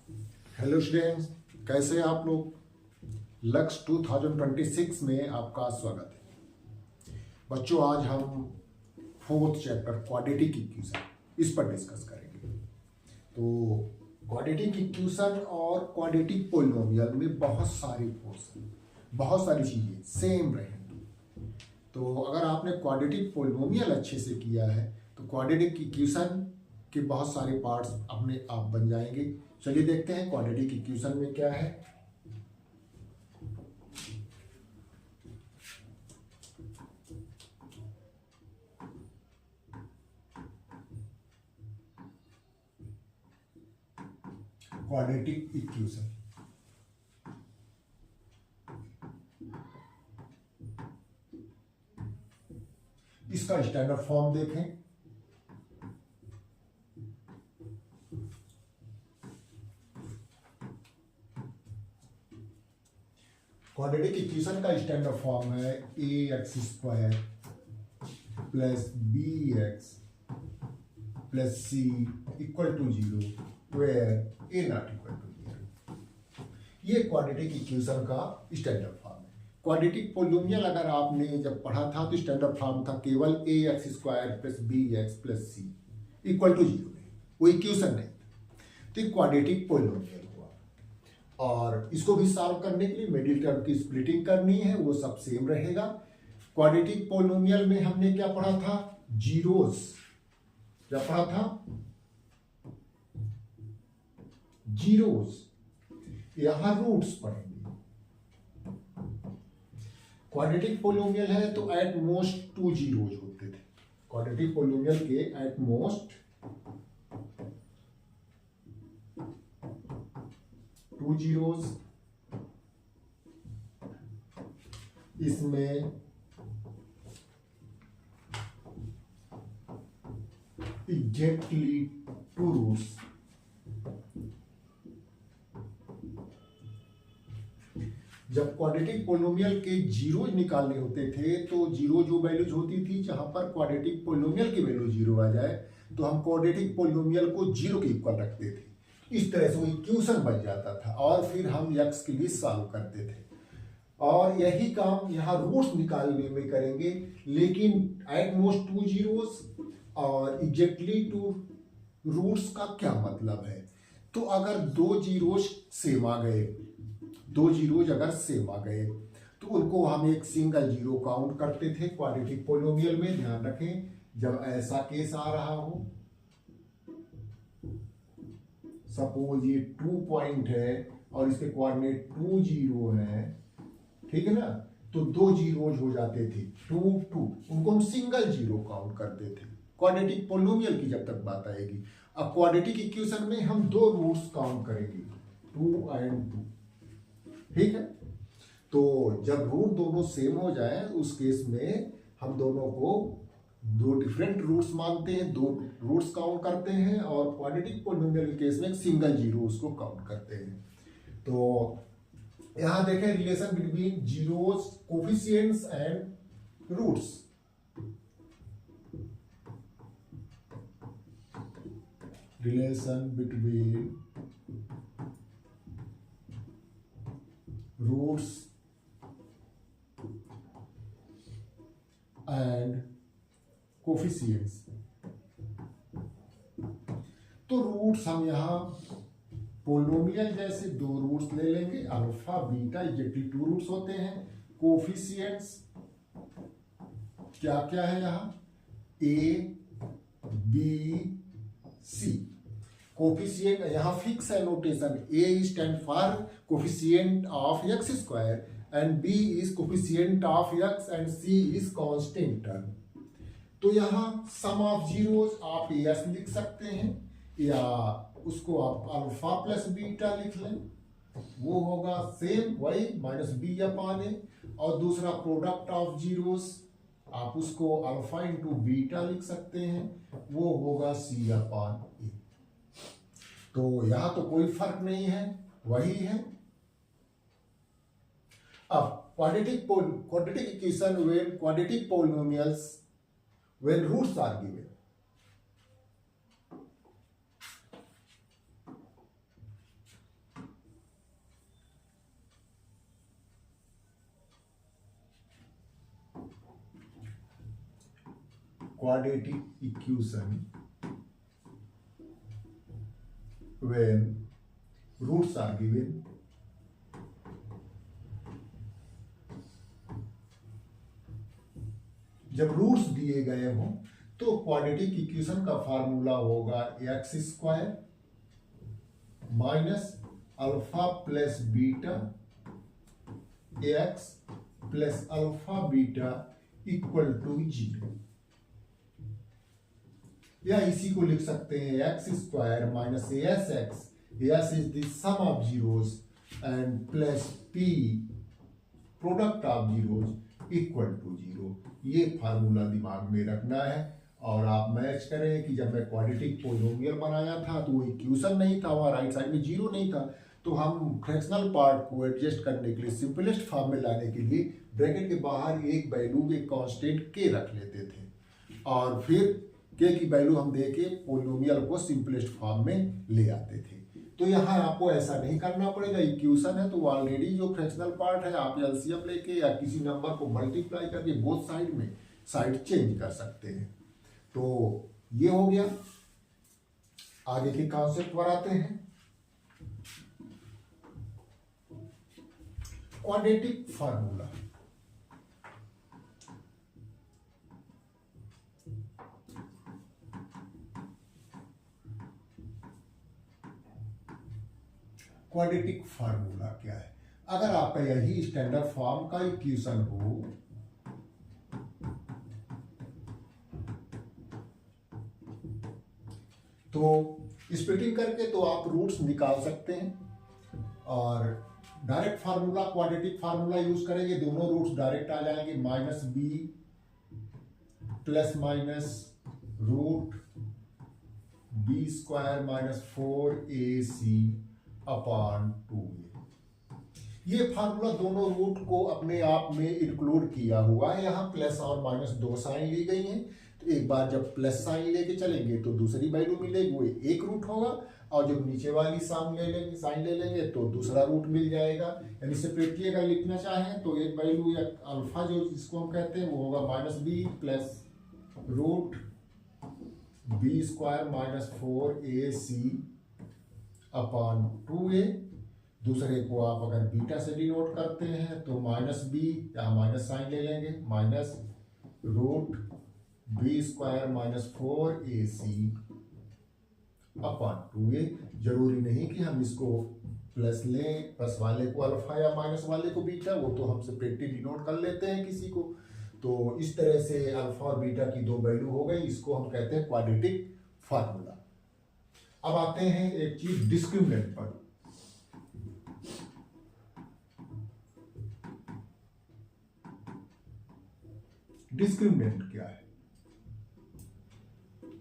Hello students, कैसे हैं आप लोग। लक्ष्य 2026 में आपका स्वागत है। बच्चों, आज हम फोर्थ चैप्टर क्वाड्रेटिक इक्वेशन इस पर डिस्कस करेंगे। तो क्वाड्रेटिक इक्वेशन और क्वाड्रेटिक पोलिनोमियल में बहुत सारी पोर्शन, बहुत सारी चीज़ें सेम रहेंगी। तो अगर आपने क्वाड्रेटिक पोलिनोमियल अच्छे से किया है तो क्वाड्रेटिक इक्वेशन के बहुत सारे पार्ट्स अपने आप बन जाएंगे। चलिए देखते हैं क्वाड्रेटिक इक्वेशन में क्या है। क्वाड्रेटिक इक्वेशन इसका स्टैंडर्ड फॉर्म देखें। क्वाड्रेटिक इक्वेशन का स्टैंडर्ड फॉर्म है ax² plus bx plus c equal to 0 where a not equal to 0। ये क्वाड्रेटिक इक्वेशन का स्टैंडर्ड फॉर्म है। क्वाड्रेटिक पोलिनोमियल अगर आपने जब पढ़ा था तो स्टैंडर्ड फॉर्म था केवल ax² plus bx plus c equal to 0 नहीं, वो इक्वेशन नहीं। तो ये क्वाड्रेटिक पोलिनोमियल हुआ और इसको भी सॉल्व करने के लिए मिडिल टर्म की स्प्लिटिंग करनी है, वो सब सेम रहेगा। क्वाड्रेटिक पोलिनोमियल में हमने क्या पढ़ा था? जीरोस। क्या पढ़ा था? जीरोस। यहां रूट्स पढ़ेंगे। क्वाड्रेटिक पोलिनोमियल है तो एट मोस्ट 2 जीरोस होते थे। क्वाड्रेटिक पोलिनोमियल के एट मोस्ट 2 जीरोस। इसमें एग्जैक्टली 2 रूट्स। जब क्वाड्रेटिक पोलिनोमियल के जीरो निकालने होते थे तो जीरो जो वैल्यूज होती थी, जहां पर क्वाड्रेटिक पोलिनोमियल की वैल्यू जीरो आ जाए तो हम क्वाड्रेटिक पोलिनोमियल को जीरो के इक्वल रखते थे। इस तरह से वो इक्वेशन बन जाता था और फिर हम एक्स के लिए सॉल्व करते थे। और यही काम यहाँ रूट्स निकालने में करेंगे, लेकिन एट मोस्ट 2 जीरोस और एग्जैक्टली 2 रूट्स का क्या मतलब है? तो अगर 2 जीरोस सेम आ गए, 2 जीरोज अगर सेम आ गए तो उनको हम एक सिंगल जीरो काउंट करते थे क्वाड्रेटिक पोलिनोमियल में। ध्यान रखें, जब ऐसा केस आ रहा हो, सपोज ये 2 पॉइंट है और इसके कोऑर्डिनेट 2 जीरो है, ठीक है ना, तो 2 जीरोज हो जाते थे 2 2, उनको हम सिंगल जीरो काउंट करते थे क्वाड्रेटिक पोलिनोमियल की जब तक बात आएगी। अब क्वाड्रेटिक इक्वेशन में हम 2 रूट्स काउंट करेंगे 2 एंड 2, ठीक है। तो जब रूट दोनों सेम हो जाए उस केस में हम दोनों को 2 डिफरेंट रूट्स मानते हैं, 2 रूट्स काउंट करते हैं और क्वाड्रेटिक पोलिनोमियल के केस में एक सिंगल जीरो उसको काउंट करते हैं। तो यहां देखें relation between zeros, coefficients and roots. Relation between roots and coefficients. तो रूट्स हम यहां पोलिनोमियल जैसे 2 रूट्स ले लेंगे, अल्फा बीटा एग्जैक्टली 2 रूट्स होते हैं। कोफिशिएंट्स क्या क्या है यहां? A b c. कोफिशिएंट यहां फिक्स है notation, a stand for coefficient of x square and b is coefficient of x and c is constant term. तो यहां सम ऑफ जीरोस आप एस लिख सकते हैं या उसको आप अल्फा प्लस बीटा लिख लें, वो होगा सेम वही माइनस बी अपॉन ए। और दूसरा प्रोडक्ट ऑफ जीरोस आप उसको अल्फा इंटू बीटा लिख सकते हैं, वो होगा सी अपॉन ए। तो यहां तो कोई फर्क नहीं है, वही है। अब quadratic equation when quadratic polynomials when roots are given. quadratic equation when roots are given, जब रूट्स दिए गए हों तो क्वाड्रेटिक इक्वेशन का फार्मूला होगा x square minus alpha plus beta x plus alpha beta equal to 0, या इसी को लिख सकते हैं x square minus S x, s is the sum of zeros and plus p product of zeros equal to 0। ये formula दिमाग में रखना है और आप मैच करें कि जब मैं क्वाड्रेटिक पोलिनोमियल बनाया था तो वो इक्वेशन नहीं था, वहाँ राइट साइड में 0 नहीं था, तो हम फ्रैक्शनल पार्ट को एडजस्ट करने के लिए सिंपलेस्ट फॉर्म में लाने के लिए ब्रैकेट के बाहर एक वैल्यू एक कांस्टेंट के रख लेते थे और फिर के की वैल्यू हम दे के पोलिनोमियल को सिंपलेस्ट फॉर्म में ले आते थे। तो यहाँ आपको ऐसा नहीं करना पड़ेगा, इक्वेशन है तो ऑलरेडी जो फ्रैक्शनल पार्ट है आप एलसीएम लेके या किसी नंबर को मल्टीप्लाई करके बोथ साइड में साइड चेंज कर सकते हैं। तो ये हो गया। आगे के कॉन्सेप्ट पर आते हैं। क्वाड्रेटिक फार्मूला, क्वाड्रेटिक फार्मूला क्या है? अगर आपका यही स्टैंडर्ड फॉर्म का इक्वेशन हो तो स्प्लिटिंग करके तो आप रूट्स निकाल सकते हैं और direct formula quadratic formula use करेंगे, दोनों रूट्स डायरेक्ट आ जाएंगे, minus b plus minus root b square minus 4ac upon 2a। ये फार्मूला दोनों रूट को अपने आप में इंक्लूड किया हुआ है। यहाँ प्लस और माइनस दो साइन ली गई हैं, तो एक बार जब प्लस साइन लेके चलेंगे तो दूसरी वैल्यू मिलेगी, वो एक रूट होगा, और जब नीचे वाली साइन ले लेंगे तो दूसरा रूट मिल जाएगा। यानी सेपरेटली अगर लिखना चाहें तो एक वैल्यू या अल्फा जो जिसको हम कहते हैं वो होगा minus b plus root b square minus 4ac upon 2a। दूसरे को आप अगर बीटा से डिनोट करते हैं तो माइनस बी या माइनस साइन ले लेंगे, minus root b square minus 4ac upon 2a। जरूरी नहीं कि हम इसको प्लस लें, प्लस वाले को अल्फा या माइनस वाले को बीटा, वो तो हम सेपरेटली डिनोट कर लेते हैं किसी को। तो इस तरह से अल्फा और बीटा की दो वैल्यू हो गई, इसको हम कहते हैं क्वाड्रेटिक फार्मूला। अब आते हैं एक चीज डिस्क्रिमिनेंट पर। डिस्क्रिमिनेंट क्या है?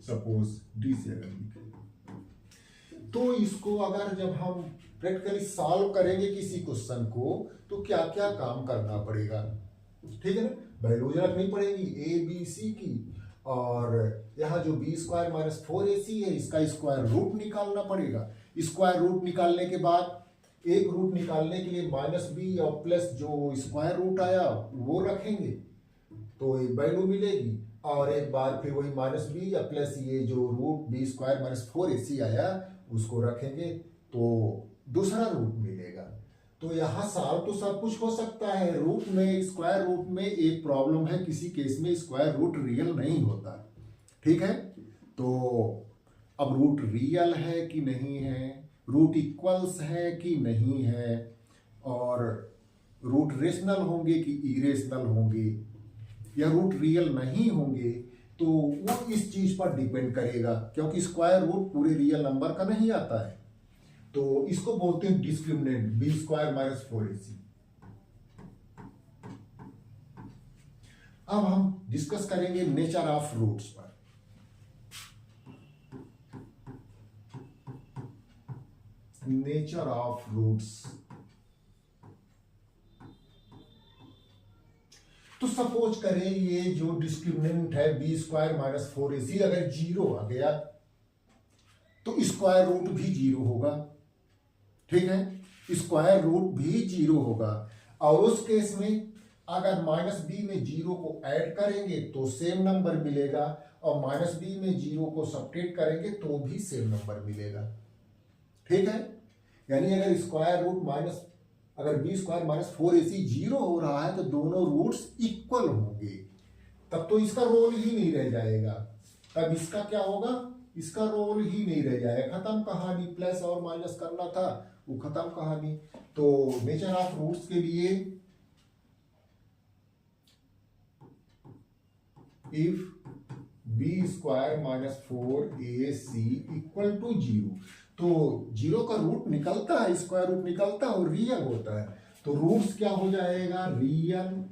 सपोज डी से अगर लिखे तो इसको अगर जब हम प्रैक्टिकली सॉल्व करेंगे किसी क्वेश्चन को तो क्या क्या काम करना पड़ेगा, ठीक है ना? वैल्यूज रखनी पड़ेगी ए बी सी की, और यहाँ जो बी स्क्वायर माइनस 4ac है इसका स्क्वायर रूट निकालना पड़ेगा। स्क्वायर रूट निकालने के बाद एक रूट निकालने के लिए माइनस बी और प्लस जो स्क्वायर रूट आया वो रखेंगे तो एक वैल्यू मिलेगी, और एक बार फिर वही माइनस बी या प्लस ये जो root b square minus 4ac आया उसको रखेंगे तो दूसरा रूट मिलेगा। तो यहाँ सॉल्व तो सब कुछ हो सकता है, रूट में स्क्वायर रूट में एक प्रॉब्लम है, किसी केस में स्क्वायर रूट रियल नहीं होता, ठीक है? तो अब रूट रियल है कि नहीं है, रूट इक्वल्स है कि नहीं है, और रूट रेशनल होंगे कि इरेशनल होंगे, या रूट रियल नहीं होंगे, तो वो इस चीज पर डिपेंड करेगा, क्योंकि स्क्वायर रूट पूरे रियल नंबर का नहीं आता है। तो इसको बोलते हैं discriminant B square minus 4ac। अब हम डिस्कस करेंगे नेचर ऑफ रूट्स पर। नेचर ऑफ रूट्स, तो सपोज करें ये जो डिस्क्रिमिनेंट है बी स्क्वायर माइनस 4ac अगर 0 आ गया तो स्क्वायर रूट भी 0 होगा, ठीक है? स्क्वायर रूट भी 0 होगा, और उस केस में अगर माइनस बी में 0 को ऐड करेंगे तो सेम नंबर मिलेगा, और माइनस बी में 0 को सब्ट्रैक्ट करेंगे तो भी सेम नंबर मिलेगा। ठीक है, यानी अगर स्क्वायर रूट माइनस अगर बी स्क्वायर माइनस 4ac 0 हो रहा है तो दोनों रूट्स इक्वल होंगे, तब तो इसका रोल ही नहीं रह जाएगा। तब इसका क्या होगा, इसका रोल ही नहीं रह जाएगा, खत्म कहानी। प्लस और माइनस करना था वो खत्म कहानी। तो नेचर ऑफ रूट्स के लिए if b square minus 4ac equal to 0, तो 0 का रूट निकलता है, स्क्वायर रूट निकलता है और रियल होता है, तो रूट्स क्या हो जाएगा, रियल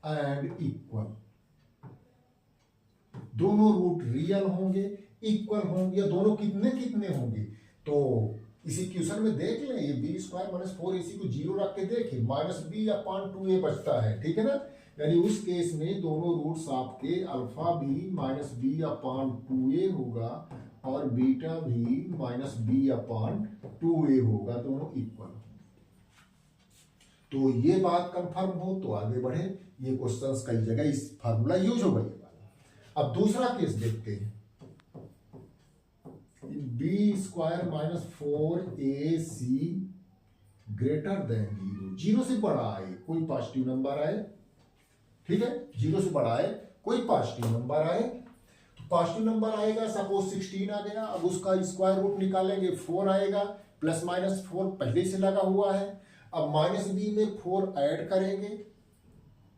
एंड इक्वल। दोनों रूट रियल होंगे, इक्वल होंगे, दोनों कितने कितने होंगे। तो इसी क्वेश्चन में देख लें, ये बी स्क्वायर माइनस 4ac को 0 रख के देखें, माइनस बी अपॉन 2a बचता है। ठीक है ना, यानी उस केस में दोनों रूट्स आपके अल्फा भी माइनस बी अपॉन 2a होगा और बीटा भी माइनस बी अपॉन 2a होगा, दोनों इक्वल। तो ये बात कंफर्म हो तो आगे बढ़े। ये क्वेश्चंस कई जगह इस फार्मूला यूज होगा ये वाला। अब दूसरा केस देखते हैं, b square minus 4ac greater than 0, 0 से बड़ा आए कोई पॉजिटिव नंबर आए। ठीक है, 0 से बड़ा आए कोई पॉजिटिव नंबर आए, तो पॉजिटिव नंबर आएगा, सपोज 16 आ गया, अब उसका स्क्वायर रूट निकालेंगे 4 आएगा, प्लस माइनस 4 पहले से लगा हुआ है। अब माइनस बी में 4 ऐड करेंगे,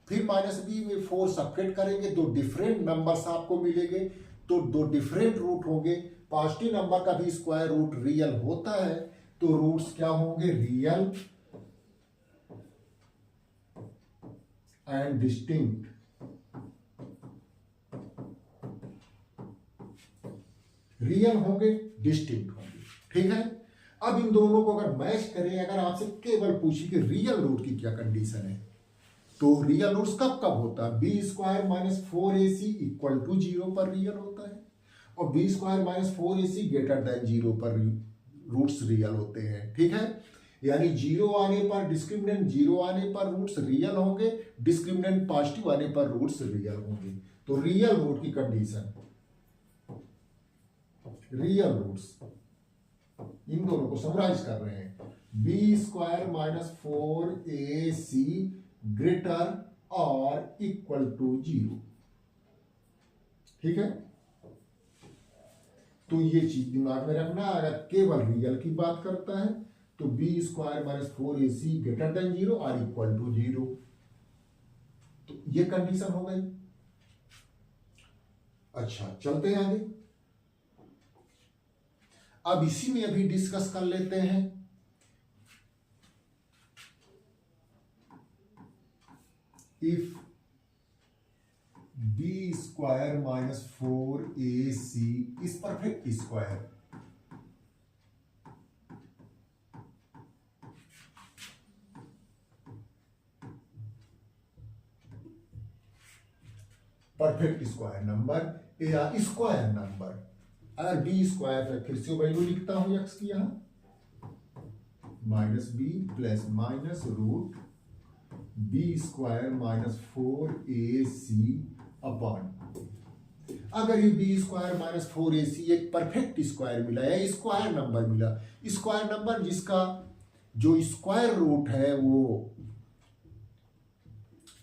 फिर माइनस बी में 4 सब्ट्रैक्ट करेंगे, दो डिफरेंट नंबर्स आपको मिलेंगे, तो दो डिफरेंट रूट होंगे। पॉजिटिव नंबर का भी स्क्वायर रूट रियल होता है, तो रूट्स क्या होंगे, रियल एंड डिस्टिंक्ट। रियल होंगे, डिस्टिंक्ट होंगे। ठीक है, अब इन दोनों को अगर मैच करें, अगर आपसे केवल पूछी कि रियल रूट की क्या कंडीशन है, तो रियल रूट्स कब कब होता है, b square minus 4ac equal to 0 पर रियल होता है, और b square minus 4ac greater than 0 पर रूट्स रियल होते हैं। ठीक है, यानी 0 आने पर डिस्क्रिमिनेंट 0 आने पर रूट्स रियल होंगे, डिस्क्रिमिनेंट पॉजिटिव आने पर रूट्स रियल होंगे। तो रियल रूट की कंडीशन, रियल रूट्स, इन दोनों को समराइज कर रहे हैं, b square minus 4ac greater और इक्वल टू 0। ठीक है, तो ये चीज दिमाग में रखना, अगर केवल रियल की बात करता है तो b square minus 4ac greater than 0 और इक्वल टू 0, तो ये कंडीशन हो गई। अच्छा, चलते हैं आगे। अब इसी में अभी डिस्कस कर लेते हैं if b square minus 4ac is perfect square, perfect square number या स्क्वायर नंबर। अगर बी स्क्वायर है, फिर से वैल्यू लिखता हूं एक्स की, यहां minus b plus minus root b square minus 4ac upon, अगर ये बी स्क्वायर माइनस 4ac एक परफेक्ट स्क्वायर मिला या स्क्वायर नंबर मिला, स्क्वायर नंबर जिसका जो स्क्वायर रूट है वो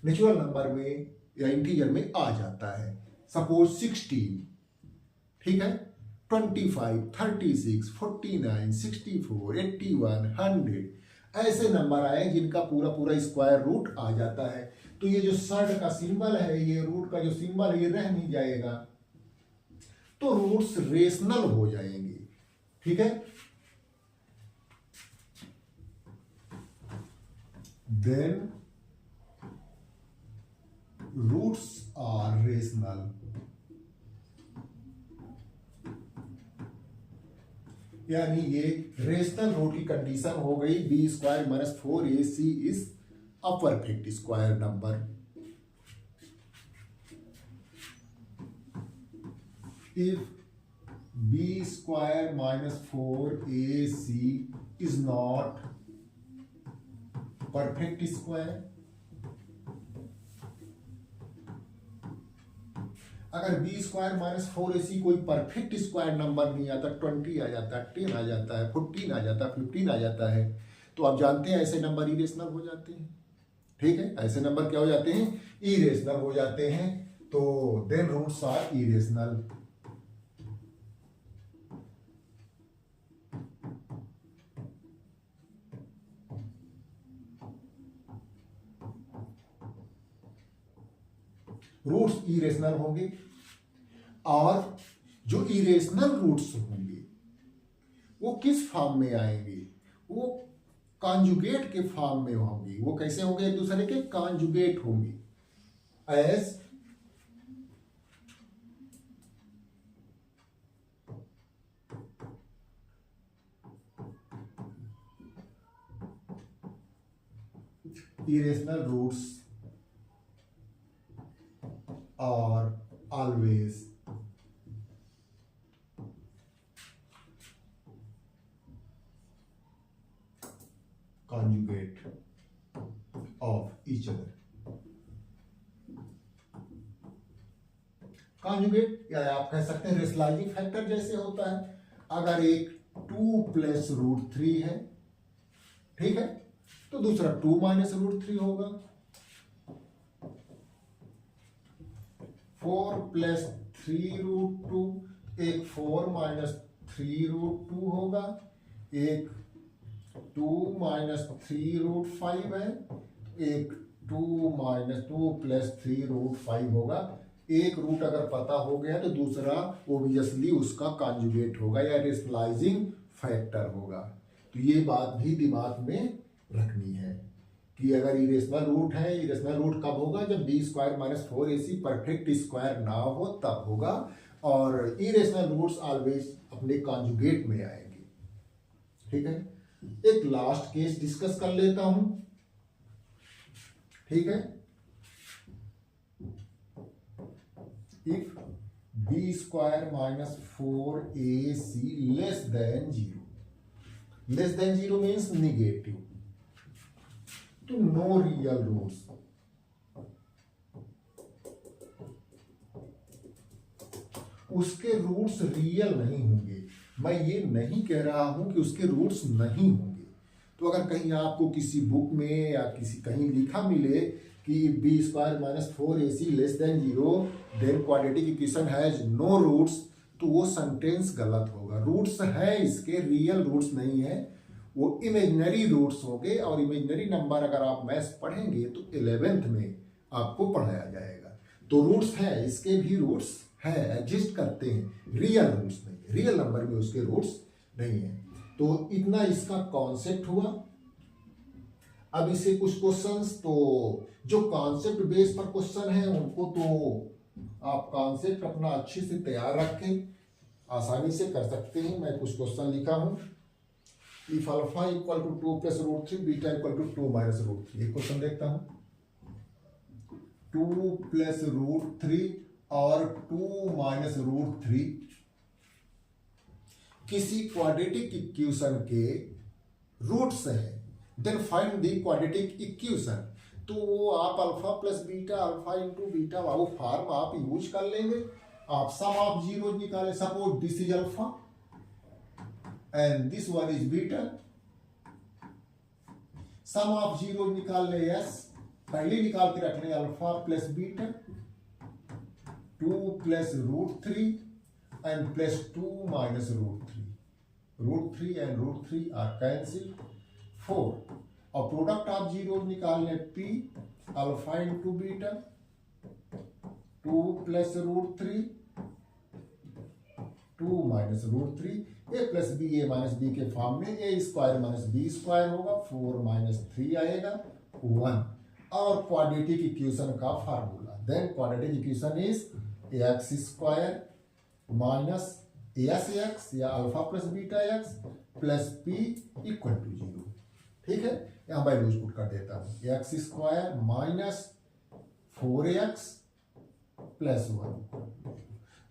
नेचुरल नंबर में या इंटीजर में आ जाता है, सपोज 16, ठीक है, 25, 36, 49, 64, 81, 100 ऐसे नंबर आए जिनका पूरा पूरा स्क्वायर रूट आ जाता है। तो ये जो सर्ड का सिंबल है, ये रूट का जो सिंबल है, ये रह नहीं जाएगा, तो रूट्स रेशनल हो जाएंगे। ठीक है, देन रूट्स आर रेशनल, यानी ये रेशनल रूट की कंडीशन हो गई, b square minus 4ac is a perfect square number. If b square minus 4ac is not perfect square, अगर बी स्क्वायर माइनस 4ac कोई परफेक्ट स्क्वायर नंबर नहीं आता, 20 आ जाता है, 10 आ जाता है, 14 आ जाता है, 15 आ जाता है, तो आप जानते हैं ऐसे नंबर इरेशनल हो जाते हैं। ठीक है, ऐसे नंबर क्या हो जाते हैं? इरेशनल हो जाते हैं। तो then roots are irrational. Roots irrational होंगे, और जो इरेशनल रूट्स होंगे वो किस फॉर्म में आएंगे? वो कॉन्जुगेट के फॉर्म में होंगे। वो कैसे होंगे? एक दूसरे के कॉन्जुगेट होंगे। As irrational roots are always conjugate of each other. Conjugate या आप कह सकते हैं रेशनलाइजिंग फैक्टर जैसे होता है। अगर एक 2 प्लस रूट 3 है, ठीक है, तो दूसरा 2 माइनस रूट 3 होगा। 4 प्लस 3 रूट 2, एक 4 माइनस 3 रूट 2 होगा, एक 2 माइनस 3 रूट 5 है, एक 2 माइनस 2 प्लस 3 रूट 5 होगा। एक रूट अगर पता हो गया तो दूसरा ओब्वियसली उसका कॉन्जुगेट होगा या रेशनलाइजिंग फैक्टर होगा। तो ये बात भी दिमाग में रखनी है कि अगर इरेशनल रूट है, इरेशनल रूट कब होगा? जब b square minus 4ac perfect square ना हो तब होगा, और इरेशनल रूट्स ऑलवेज अपने कॉन्जुगेट में आएंगे। ठीक है, एक लास्ट केस डिस्कस कर लेता हूं। ठीक है, if b square minus 4ac less than 0, less than 0 means negative, तो नो रियल रूट्स। उसके रूट्स रियल नहीं होंगे। मैं ये नहीं कह रहा हूं कि उसके रूट्स नहीं होंगे। तो अगर कहीं आपको किसी बुक में या किसी कहीं लिखा मिले कि b square minus 4ac less than 0 then quadratic equation has no roots, तो वो सेंटेंस गलत होगा। रूट्स है इसके, रियल रूट्स नहीं है, वो इमेजिनरी रूट्स होंगे। और इमेजिनरी नंबर अगर आप मैथ्स पढ़ेंगे तो 11th में आपको पढ़ाया जाएगा। तो रूट्स है, इसके भी रूट्स है, एग्जिस्ट करते हैं, रियल रूट्स नहीं, रियल नंबर में उसके रूट्स नहीं है। तो इतना इसका कॉन्सेप्ट हुआ। अब इसे कुछ क्वेश्चंस, तो जो कॉन्सेप्ट बेस पर क्वेश्चन है उनको तो आप कॉन्सेप्ट अपना अच्छे से तैयार रखें, आसानी से कर सकते हैं। मैं कुछ क्वेश्चन लिखा हूं। If alpha equal to 2 plus root 3, beta equal to 2 minus root 3। एक क्वेश्चन देखता हूं। 2 प्लस रूट 3 और 2 माइनस रूट 3 किसी क्वाड्रेटिक इक्वेशन के रूट्स हैं, then find the quadratic equation. तो वो आप alpha plus beta, alpha into beta, वो फॉर्म आप यूज कर लेंगे। आप सम ऑफ जीरो निकालें। Suppose this is alpha and this one is beta. Sum of zero निकाल ले, यस, पहले निकाल के रख लें alpha plus beta, 2 plus root 3 and plus 2 minus root 3। Root 3 and root 3 are cancel, 4। और प्रोडक्ट ऑफ जीरो निकाल लें, P alpha into beta, 2 plus root 3, 2 minus root 3, a plus b, a minus b के form में a square minus b square होगा, 4 minus 3 आएगा 1। और quadratic equation का formula, then quadratic equation is x square minus S x या alpha plus beta x plus P equal to 0। ठीक है, यहां वैल्यूज पुट कर देता हूं। X square minus 4x plus 1,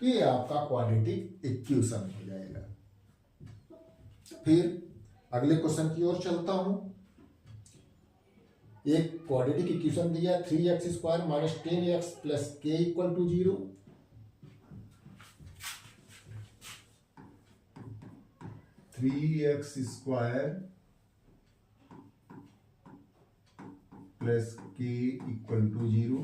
तो ये आपका क्वाड्रेटिक इक्वेशन हो जाएगा। फिर अगले क्वेश्चन की ओर चलता हूं। एक क्वाड्रेटिक इक्वेशन दिया 3x square minus 10x plus k equal to 0। 3x² plus k equal to 0।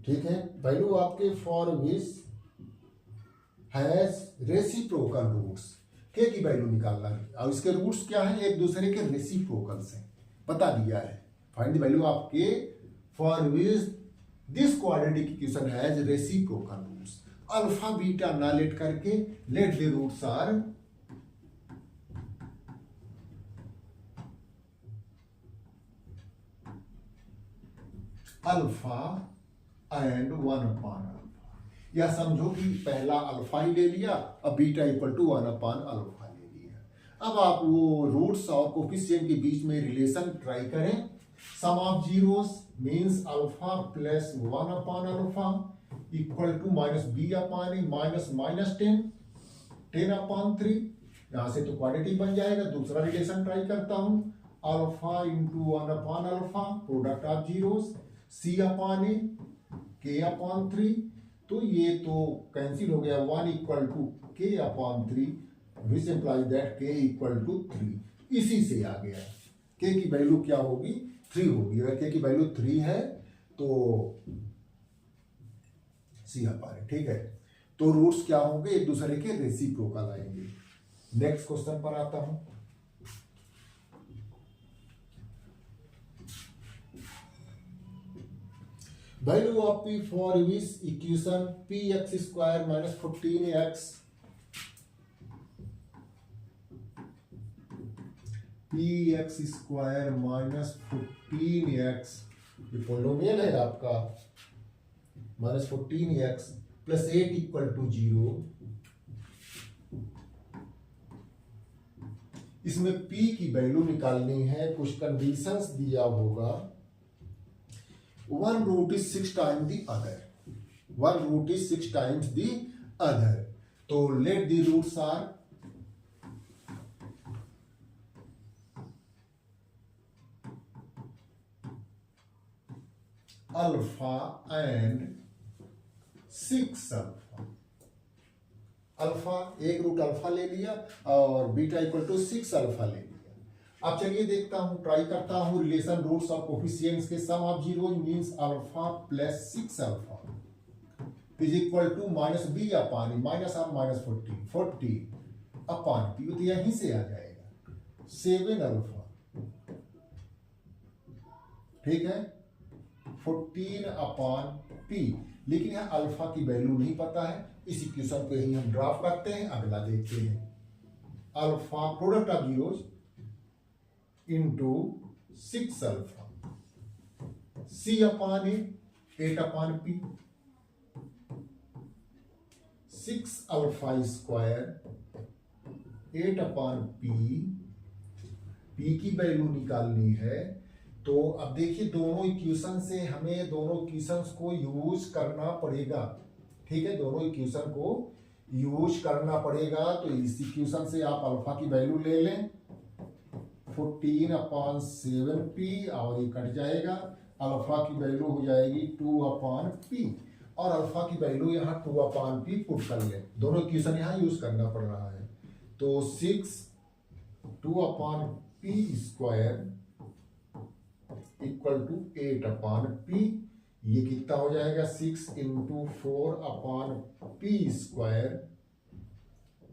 ठीक है, वैल्यू आपके for which has reciprocal roots, k की वैल्यू निकालना है और इसके रूट्स क्या है, एक दूसरे के रेसिप्रोकल्स हैं, बता दिया है। Find the value of k for which this quadratic equation has reciprocal roots. Alpha beta ना लेट करके let the roots are alpha and 1/अल्फा, या समझो कि पहला अल्फा ही ले लिया, अब बीटा इक्वल टू 1/अल्फा ले लिया। अब आप वो रूट्स और कोफिशिएंट के बीच में रिलेशन ट्राई करें। Sum of zeros means alpha plus 1/अल्फा equal to minus b upon a minus 10/3। यहां से तो क्वाड्रेटिक बन जाएगा। दूसरा रिलेशन ट्राई करता हूं, अल्फा इंटू 1/अल्फा product of zeros c upon a k/3। तो ये तो कैंसिल हो गया, 1 equal to k/3 which implies that k equal to 3। इसी से आ गया k की वैल्यू क्या होगी, 3 होगी। अगर k की वैल्यू 3 है तो c/। ठीक है, तो रूट्स क्या होंगे, एक दूसरे के रेसिप्रोकल आएंगे। नेक्स्ट क्वेश्चन पर आता हूं। Value of p for which equation px² minus 14x px² minus 14x, ये पोलिनोमियल है आपका, minus 14x plus 8 equal to 0। इसमें p की वैल्यू निकालनी है, कुछ कंडीशंस दिया होगा। One root is 6 times the other. One root is 6 times the other. So let the roots are alpha and 6α। Alpha एक रूट अल्फा ले लिया और बीटा इक्वल टू 6α ले लिया। अब चलिए देखता हूं, ट्राई करता हूं रिलेशन रूट्स ऑफ कोफिशिएंट्स के। Sum of zeros means alpha plus 6α is equal to minus b upon minus of minus 14 upon P, तो यहीं से आ जाएगा 7α। ठीक है, 14 अपॉन पी, लेकिन यहां अल्फा की वैल्यू नहीं पता है। इस इक्वेशन को ही हम ड्रॉप करते हैं। अगला देखते हैं, alpha product of zeros into 6α c upon 8/p 6α² 8/p। p की वैल्यू निकालनी है। तो अब देखिए दोनों इक्वेशन से हमें दोनों इक्वेशंस को यूज करना पड़ेगा। ठीक है, दोनों इक्वेशन को यूज करना पड़ेगा। तो इस इक्वेशन से आप अल्फा की वैल्यू ले लें 14/7p और ये कट जाएगा। अल्फा की वैल्यू हो जाएगी 2/p और अल्फा की वैल्यू यहाँ 2/p पुट कर ले। दोनों इक्वेशन यहाँ यूज करना पड़ रहा है। तो 6 2/p² इक्वल टू 8/p। ये कितना हो जाएगा, 6 into 4/p²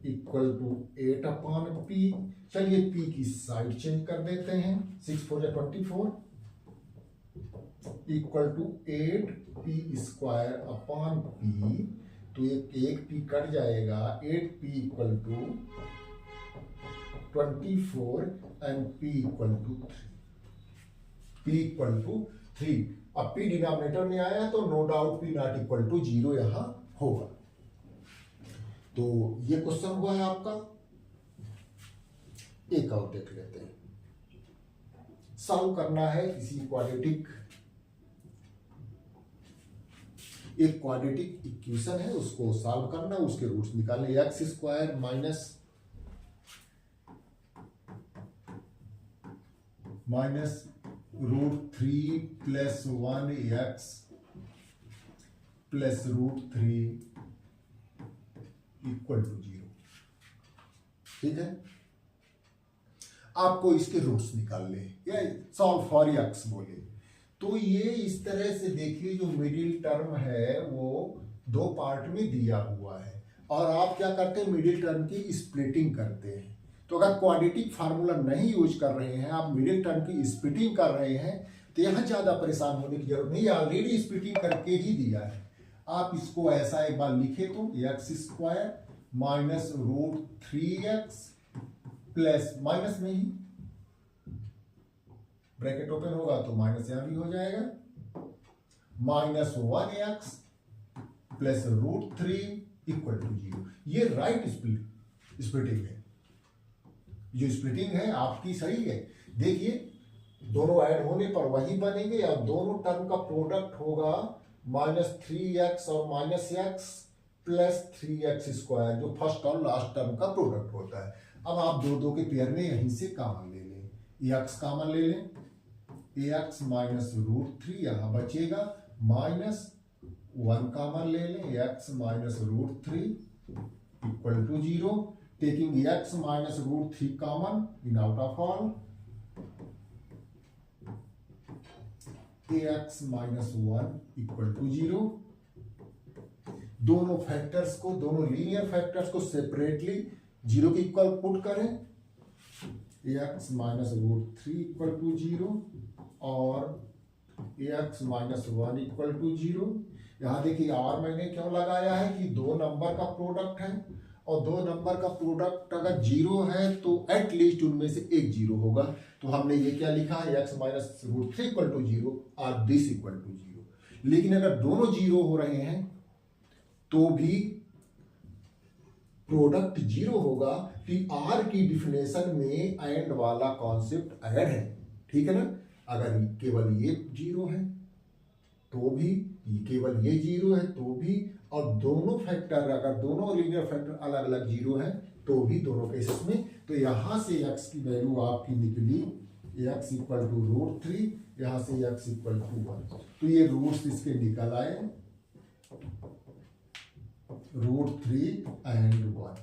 equal to 8/p। चलिए p की साइड चेंज कर देते हैं, 6 4 जा 24 इक्वल टू 8p²/p। तो एक p कट जाएगा, 8p equal to 24 and p equal to 3। p equal to 3। अब p डिनोमिनेटर में आया तो no doubt p not equal to 0 यहां होगा। तो ये क्वेश्चन हुआ है आपका। एक और देख लेते हैं, सॉल्व करना है किसी क्वाड्रेटिक, एक क्वाड्रेटिक इक्वेशन है उसको सॉल्व करना, उसके रूट्स निकालने। x² minus √3 + 1x plus root 3 equal to 0। ठीक है, आपको इसके रूट्स निकालने या सॉल्व फॉर एक्स बोले तो ये इस तरह से देखिए, जो मिडिल टर्म है वो दो पार्ट में दिया हुआ है और आप क्या करते हैं, मिडिल टर्म की स्प्लिटिंग करते हैं। तो अगर क्वाड्रेटिक फार्मूला नहीं यूज कर रहे हैं, आप मिडिल टर्म की स्प्लिटिंग कर रहे हैं, तो यहां ज्यादा परेशान होने की जरूरत नहीं, ऑलरेडी स्प्लिटिंग करके ही दिया है। आप इसको ऐसा एक बार लिखे तो x square minus root 3x plus minus में ही ब्रैकेट ओपन होगा तो माइनस यहां भी हो जाएगा, minus 1x plus root 3 equal to 0। ये राइट स्प्लिटिंग है, जो स्प्लिटिंग है आपकी सही है। देखिए दोनों ऐड होने पर वही बनेंगे और दोनों टर्म का प्रोडक्ट होगा माइनस 3x और minus x plus 3x square, जो फर्स्ट और लास्ट टर्म का प्रोडक्ट होता है। अब आप दो दो के पेयर में यहीं से कॉमन ले लें, x कॉमन ले लें, ax माइनस रूट 3 यहां बचेगा, माइनस 1 कॉमन ले लें, x minus root 3 equal to 0। Taking x minus root 3 common in out of all, ax minus 1 equal to 0। दोनों फैक्टर्स को, दोनों लीनियर फैक्टर्स को सेपरेटली 0 के इक्वल पुट करें, ax minus root 3 equal to 0 और ax minus 1 equal to 0। यहां देखिए और मैंने क्यों लगाया है कि दो नंबर का प्रोडक्ट है और दो नंबर का प्रोडक्ट अगर 0 है तो एटलीस्ट उनमें से एक 0 होगा। तो हमने ये क्या लिखा है, x minus root 3 equal to 0 और दिस इक्वल टू 0। लेकिन अगर दोनों 0 हो रहे हैं तो भी प्रोडक्ट 0 होगा, कि r की डिफिनेशन में एंड वाला कॉन्सेप्ट ऐड है। ठीक है ना, अगर केवल ये 0 है तो भी, केवल ये 0 है तो भी, और दोनों फैक्टर अगर दोनों लीनियर फैक्टर अलग अलग 0 है तो भी दोनों केसेस में। तो यहां से x की वैल्यू आपकी निकली x इक्वल टू रूट 3, यहां से x इक्वल टू 1। तो ये रूट्स इसके निकल आए, रूट 3 एंड 1।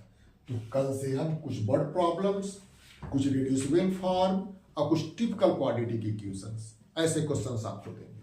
तो कल से हम कुछ वर्ड प्रॉब्लम्स, कुछ रिड्यूसिबल फॉर्म और कुछ टिपिकल क्वाड्रेटिक इक्वेशंस, ऐसे क्वेश्चंस आपको देंगे।